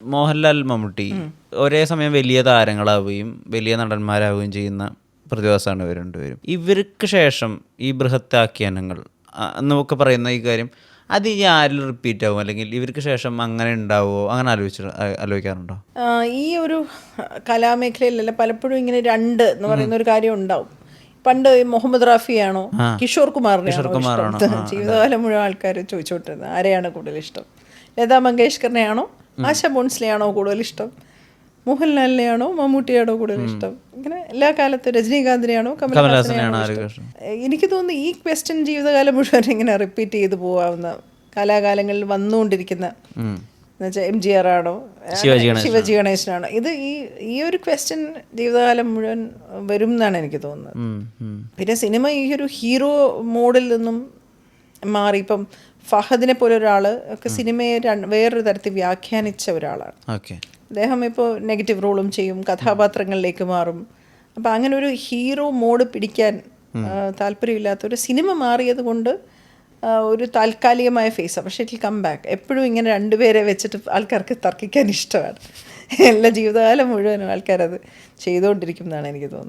മോഹൻലാൽ, മമ്മൂട്ടി ഒരേ സമയം വലിയ താരങ്ങളാവുകയും വലിയ നടന്മാരാവുകയും ചെയ്യുന്ന പ്രതിഭാസമാണ് ഇവർ രണ്ടുപേരും. ഇവർക്ക് ശേഷം ഈ ബൃഹത്താഖ്യാനങ്ങൾ എന്നൊക്കെ പറയുന്ന ഈ കാര്യം അത് ഇനി ആരിൽ റിപ്പീറ്റ് ആവും, അല്ലെങ്കിൽ ഇവർക്ക് ശേഷം അങ്ങനെ ഉണ്ടാവുമോ, അങ്ങനെ ആലോചിക്കാറുണ്ടോ? ഈ ഒരു കലാമേഖലയിലല്ല പലപ്പോഴും ഇങ്ങനെ രണ്ട് എന്ന് പറയുന്ന ഒരു കാര്യം ഉണ്ടാവും. പണ്ട് മുഹമ്മദ് റാഫിയാണോ കിഷോർ കുമാറിനെയാണോ ജീവിതകാലം മുഴുവൻ ആൾക്കാർ ചോദിച്ചുകൊണ്ടിരുന്നത് ആരെയാണ് കൂടുതൽ ഇഷ്ടം? ലതാ മങ്കേഷ്കറിനെയാണോ ആശാ ഭോൺസ്ലെയാണോ കൂടുതൽ ഇഷ്ടം? മോഹൻലാലിനെയാണോ മമ്മൂട്ടിയാണോ കൂടുതൽ ഇഷ്ടം? ഇങ്ങനെ എല്ലാ കാലത്തും രജനീകാന്തിനെയാണോ കമലഹാസനെയാണോ ഇഷ്ടം? എനിക്ക് തോന്നുന്നു ഈ ക്വസ്റ്റ്യൻ ജീവിതകാലം മുഴുവൻ ഇങ്ങനെ റിപ്പീറ്റ് ചെയ്ത് പോവാവുന്ന കാലാകാലങ്ങളിൽ വന്നുകൊണ്ടിരിക്കുന്ന എന്നുവെച്ചാൽ MGR ആണോ ശിവജി ഗണേശനാണോ, ഇത് ഈ ഒരു ക്വസ്റ്റ്യൻ ജീവിതകാലം മുഴുവൻ വരും എന്നാണ് എനിക്ക് തോന്നുന്നത്. പിന്നെ സിനിമ ഈ ഒരു ഹീറോ മോഡിൽ നിന്നും മാറി ഇപ്പം ഫഹദിനെ പോലെ ഒരാൾ ഒക്കെ സിനിമയെ വേറൊരു തരത്തിൽ വ്യാഖ്യാനിച്ച ഒരാളാണ്. അദ്ദേഹം ഇപ്പോൾ നെഗറ്റീവ് റോളും ചെയ്യും, കഥാപാത്രങ്ങളിലേക്ക് മാറും. അപ്പം അങ്ങനെ ഒരു ഹീറോ മോഡ് പിടിക്കാൻ താല്പര്യമില്ലാത്തൊരു സിനിമ മാറിയത് കൊണ്ട് ഒരു താൽക്കാലികമായ ഫേസാണ്, പക്ഷേ ഇറ്റ് വിൽ കം ബാക്ക്. എപ്പോഴും ഇങ്ങനെ രണ്ടുപേരെ വെച്ചിട്ട് ആൾക്കാർക്ക് തർക്കിക്കാൻ ഇഷ്ടമാണ്. എല്ലാ ജീവിതകാലം മുഴുവനും ആൾക്കാരത് ചെയ്തുകൊണ്ടിരിക്കും എന്നാണ് എനിക്ക് തോന്നുന്നത്.